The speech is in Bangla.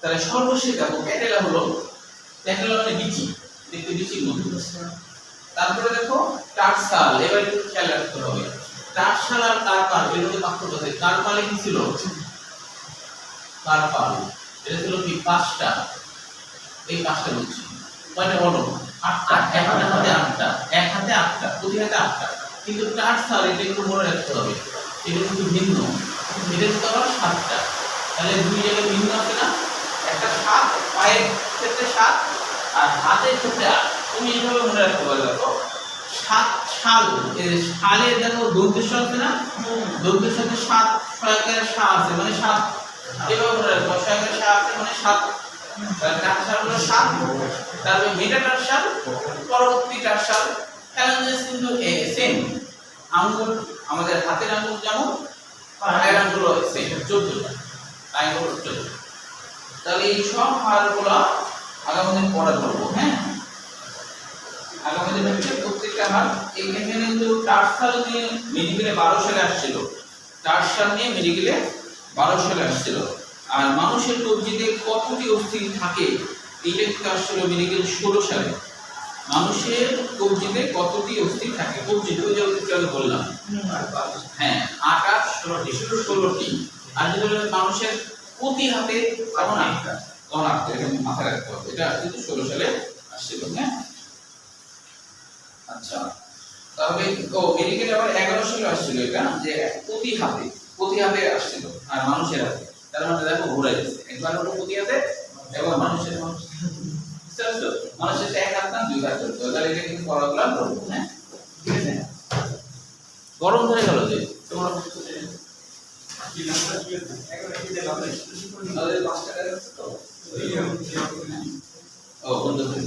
তাহলে সর্বশেষ দেখো প্যাটেলা হলো, প্যাটেলা মানে বিচি, দেখতে বিচির মতো। তারপরে দেখো টার্সাল, এবার একটু খেয়াল রাখতে হবে টার্সাল আর কার্পাল এর মধ্যে পার্থক্য আছে। কার্পালে কি ছিল? কার্পাল এটা ছিল কি পাঁচটা, এই পাঁচটা বলছি কয়টা বলো? আটটা। এক হাতে আটটা, এক হাতে আটটা, প্রতি হাতে আটটা। কিন্তু টার্সাল এটা একটু মনে রাখতে হবে, এটা কিন্তু ভিন্ন, এটা কিন্তু আবার সাতটা। তাহলে দুই জায়গায় ভিন্ন আছে না? একটা সাত, পায়ের ক্ষেত্রে সাত আর হাতের ক্ষেত্রে আট। তুমি এইভাবে মনে রাখতে পারবে। দেখো সাত শাল, শালের দেখো দন্তের আছে না, দন্তের সাথে সাত সহায়কের সা আছে মানে সাত। এভাবে মনে রাখবো সহায়কের সা আছে মানে সাত। টার্সাল হলো সাত, তারপরে মেটাটার্সাল, পরবর্তী টার্সাল। ফ্যালাঞ্জেস কিন্তু সেম, আঙ্গুল আমাদের হাতের আঙ্গুল যেমন পায়ের আঙ্গুল সেম 14টা, পায়ের আঙ্গুল 14। তাহলে এই সব হাড়গুলো আগামী দিন পড়া করবো। হ্যাঁ, আগামী দিন হচ্ছে প্রত্যেকটা হাড়। এইখানে কিন্তু টার্সাল নিয়ে মেডিকেলে 12 সালে আসছিল, টার্সাল নিয়ে মেডিকেলে 12 সালে আসছিল। আর মানুষের কবজিতে কতটি অস্থি থাকে এইটা কিন্তু আসছিল মেডিকেল 16 সালে। মানুষের কবজিতে কতটি অস্থি থাকে, কবজিতে ওই যে আমি বললাম হ্যাঁ 8 আর 16টি। আর যদি মানুষের প্রতি হাতে তখন 8টা, তখন 8টা, এটা মাথায় রাখতে হবে। এটা কিন্তু 16 সালে আসছিল। হ্যাঁ, আচ্ছা তাহলে মেডিকেলে আবার 11 সালে আসছিল এটা, যে প্রতি হাতে আসছিল আর মানুষের হাতে। তার মানে দেখো ঘুরে যাচ্ছে, একবার হলো প্রতি হাতে, একবার মানুষের মানুষের এক হাত না দুই হাত ধরতে হবে। তাহলে এটা কিন্তু পড়াগুলো করবো। হ্যাঁ, ঠিক আছে। গরম ধরে গেল যে তোমরা বন্ধ করে